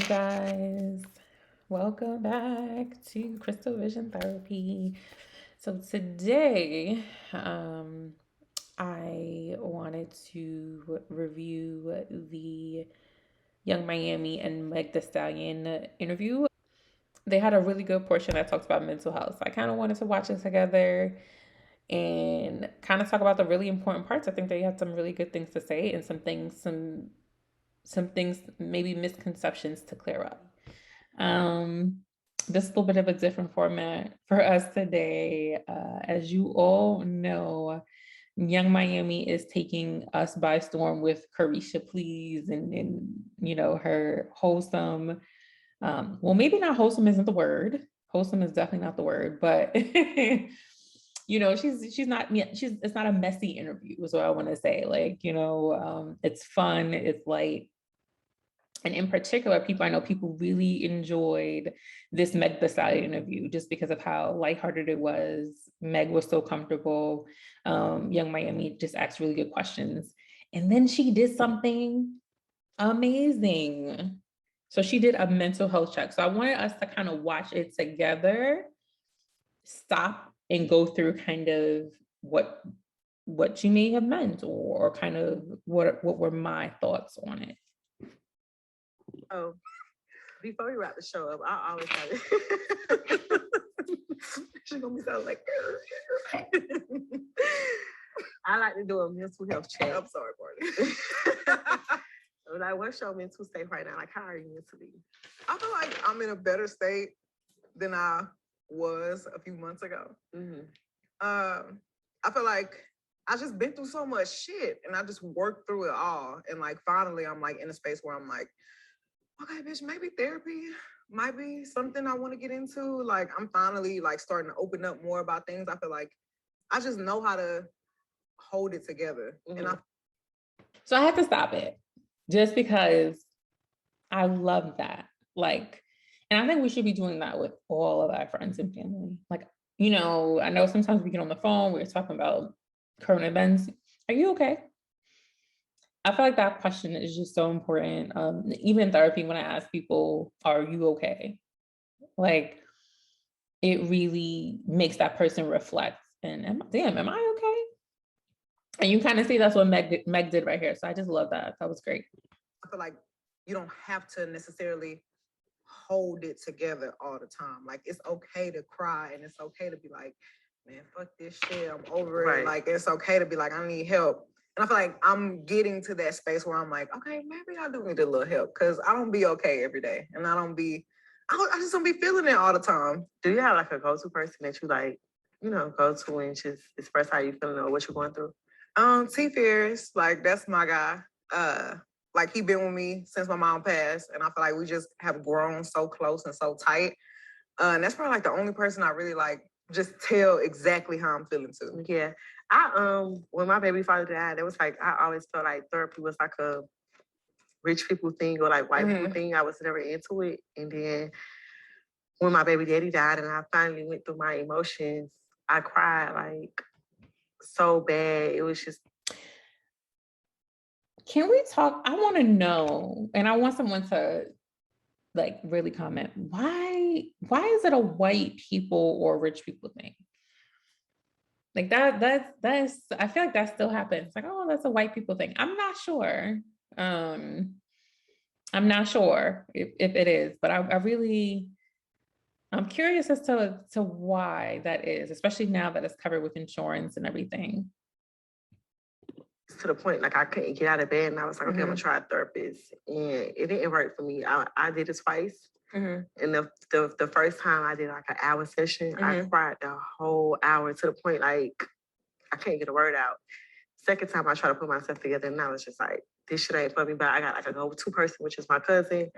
guys. Welcome back to Crystal Vision Therapy. So today, I wanted to review the Young Miami and Meg Thee Stallion interview. They had a really good portion that talks about mental health. So I kind of wanted to watch it together and kind of talk about the really important parts. I think they had some really good things to say and some things, maybe misconceptions to clear up. Um, this is a little bit of a different format for us today. As you all know, Young Miami is taking us by storm with Caresha Please and her wholesome. Well, maybe not wholesome isn't the word. Wholesome is definitely not the word, but she's not it's not a messy interview is what I want to say. It's fun, it's light, and in particular, I know people really enjoyed this Meg Thee Stallion interview just because of how lighthearted it was. Meg was so comfortable. Young Miami just asked really good questions. And then she did something amazing. So she did a mental health check. So I wanted us to kind of watch it together, stop and go through kind of what she may have meant, or kind of what were my thoughts on it. Oh, before we wrap the show up, I always have it. She's gonna be so like. I like to do a mental health check. I'm sorry, Barney. Like, what's your mental state right now? Like, how are you mentally? I feel like I'm in a better state than I was a few months ago. Mm-hmm. I feel like I just been through so much shit, and I just worked through it all. And like, finally, I'm like in a space where I'm like, okay, bitch, maybe therapy might be something I want to get into. Like, I'm finally like starting to open up more about things. I feel like I just know how to hold it together. Mm-hmm. So I had to stop it just because I love that. And I think we should be doing that with all of our friends and family. I know sometimes we get on the phone, we're talking about current events. Are you okay? I feel like that question is just so important. Even in therapy, when I ask people, are you okay? Like, it really makes that person reflect and am I okay? And you kind of see that's what Meg did right here. So I just love that. That was great. I feel like you don't have to necessarily hold it together all the time. Like, it's okay to cry, and it's okay to be like, man, fuck this shit, I'm over it. Like, it's okay to be like, I need help. And I feel like I'm getting to that space where I'm like, okay, maybe I do need a little help, because I don't be okay every day. And I just don't be feeling it all the time. Do you have like a go-to person that you like, go to and just express how you feeling or what you're going through? T Fierce, like, that's my guy. Like, he been with me since my mom passed, and I feel like we just have grown so close and so tight. And that's probably like the only person I really like just tell exactly how I'm feeling to. Yeah. When my baby father died, it was like I always felt like therapy was like a rich people thing or like white people thing. I was never into it. And then when my baby daddy died and I finally went through my emotions, I cried like so bad. It was just. Can we talk? I want to know, and I want someone to like really comment. Why is it a white people or rich people thing? Like that's I feel like that still happens. Like, oh, that's a white people thing. I'm not sure. I'm not sure if it is, but I'm curious as to why that is, especially now that it's covered with insurance and everything. To the point, like, I couldn't get out of bed, and I was like, okay, I'm gonna try a therapist, and it didn't work for me. I did it twice, and the first time I did like an hour session, I cried the whole hour to the point like I can't get a word out. Second time I tried to put myself together, and I was just like, this shit ain't for me. But I got like a go-to person, which is my cousin,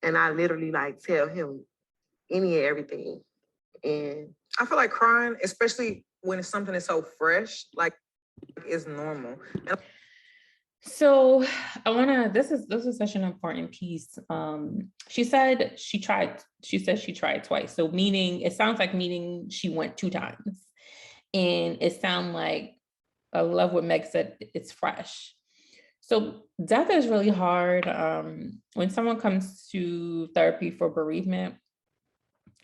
and I literally like tell him any and everything. And I feel like crying, especially when it's something that's so fresh, like, is normal. So this is such an important piece. She said she tried twice. So it sounds like meaning she went 2 times. And it sounds like, I love what Meg said, it's fresh. So death is really hard. When someone comes to therapy for bereavement,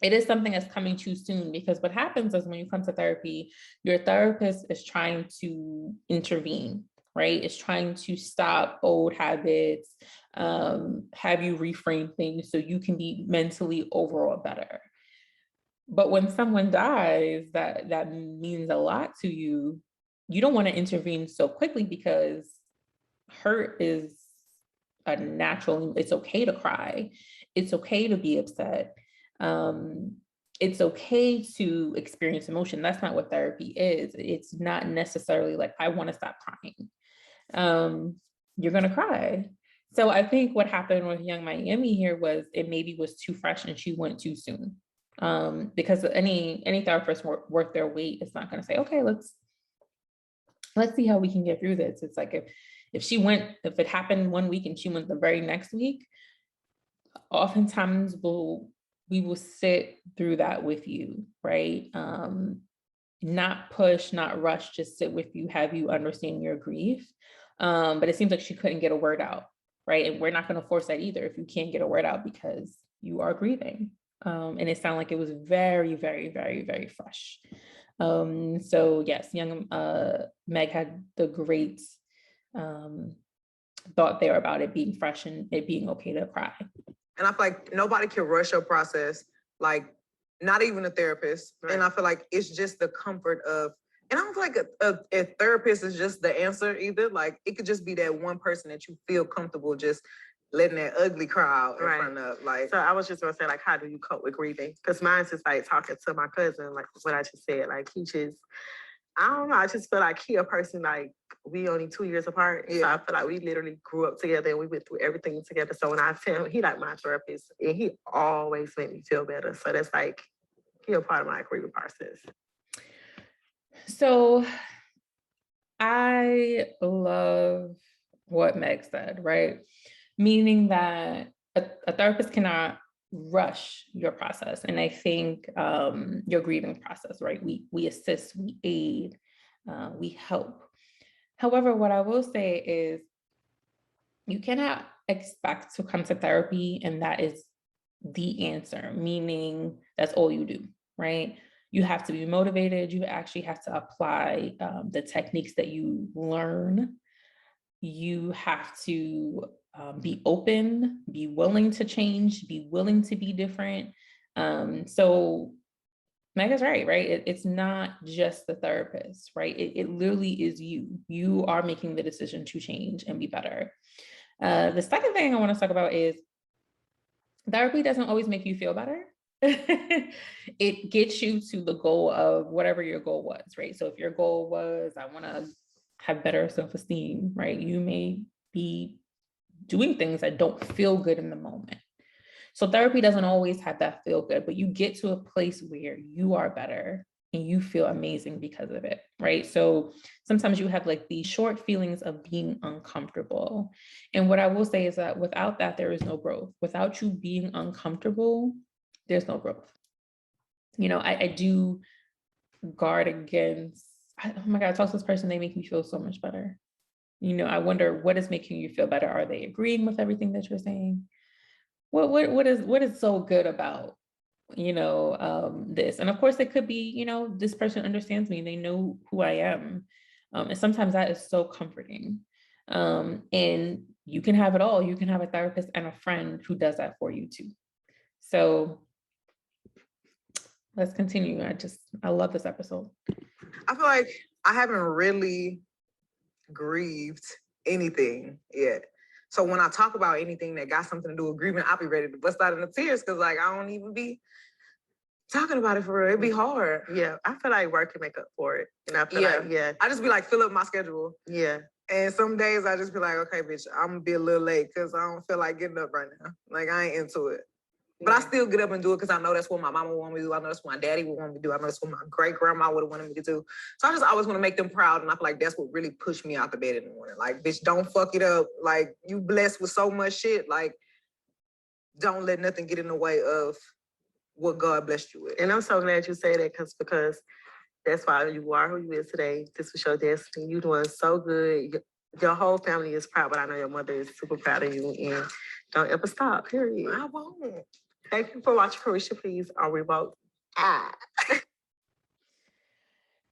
it is something that's coming too soon, because what happens is when you come to therapy, your therapist is trying to intervene, right? It's trying to stop old habits, have you reframe things so you can be mentally overall better. But when someone dies, that means a lot to you. You don't want to intervene so quickly, because hurt is a natural, it's okay to cry. It's okay to be upset. It's okay to experience emotion. That's not what therapy is. It's not necessarily like, I want to stop crying. You're going to cry. So I think what happened with Young Miami here was it maybe was too fresh and she went too soon. Because any therapist worth their weight is not going to say, okay, let's see how we can get through this. It's like if it happened one week and she went the very next week, oftentimes we will sit through that with you, right? Not push, not rush, just sit with you, have you understand your grief. But it seems like she couldn't get a word out, right? And we're not going to force that either if you can't get a word out because you are grieving. And it sounded like it was very, very, very, very fresh. So yes, young Meg had the great thought there about it being fresh and it being okay to cry. And I feel like nobody can rush your process, like not even a therapist. Right. And I feel like it's just the comfort of, and I don't feel like a therapist is just the answer either. Like it could just be that one person that you feel comfortable just letting that ugly cry out in front of. Like, so I was just gonna say, like, how do you cope with grieving? Because mine's just like talking to my cousin, like what I just said. Like he just, I don't know. I just feel like he a person, like we only 2 years apart. Yeah. So I feel like we literally grew up together and we went through everything together. So when I tell him, he like my therapist and he always made me feel better. So that's like, he a part of my grieving process. So I love what Meg said, right? Meaning that a therapist cannot rush your process. And I think your grieving process, right? We assist, we aid, we help. However, what I will say is you cannot expect to come to therapy and that is the answer, meaning that's all you do, right? You have to be motivated. You actually have to apply the techniques that you learn. You have to be open, be willing to change, be willing to be different. So Mega's right? It's not just the therapist, right? It literally is you. You are making the decision to change and be better. The second thing I want to talk about is therapy doesn't always make you feel better. It gets you to the goal of whatever your goal was, right? So if your goal was, I want to have better self-esteem, right? You may be doing things that don't feel good in the moment. So therapy doesn't always have that feel good, but you get to a place where you are better and you feel amazing because of it, right? So sometimes you have like these short feelings of being uncomfortable. And what I will say is that without that, there is no growth. Without you being uncomfortable, there's no growth. You know, I do guard against, oh my God, I talk to this person, they make me feel so much better. You know, I wonder what is making you feel better? Are they agreeing with everything that you're saying? What is so good about, you know, this? And of course it could be, you know, this person understands me, they know who I am. And sometimes that is so comforting. And you can have it all. You can have a therapist and a friend who does that for you too. So let's continue. I love this episode. I feel like I haven't really grieved anything yet. So when I talk about anything that got something to do with grieving, I'll be ready to bust out into tears because like I don't even be talking about it for real. It'd be hard. Yeah, I feel like work can make up for it. And I feel like, I just be like, fill up my schedule. Yeah. And some days I just be like, okay, bitch, I'm gonna be a little late because I don't feel like getting up right now. Like I ain't into it. But I still get up and do it because I know that's what my mama want me to do. I know that's what my daddy would want me to do. I know that's what my great grandma would have wanted me to do. So I just always want to make them proud. And I feel like that's what really pushed me out the bed in the morning. Like, bitch, don't fuck it up. Like, you blessed with so much shit. Like, don't let nothing get in the way of what God blessed you with. And I'm so glad you say that because that's why you are who you is today. This was your destiny. You doing so good. your whole family is proud, but I know your mother is super proud of you, and don't ever stop. Period. I won't. Thank you for watching Caresha, please. On Revolt.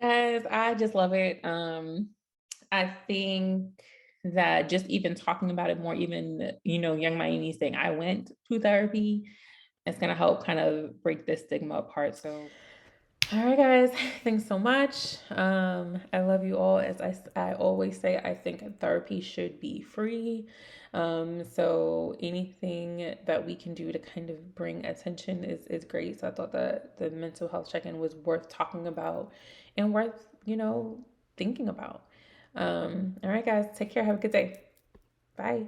Guys, I just love it. I think that just even talking about it more, even, young Miami saying I went to therapy, it's gonna help kind of break this stigma apart. So all right, guys, thanks so much. I love you all. As I always say, I think therapy should be free. So anything that we can do to kind of bring attention is great. So I thought that the mental health check-in was worth talking about and worth, thinking about. All right, guys, take care. Have a good day. Bye.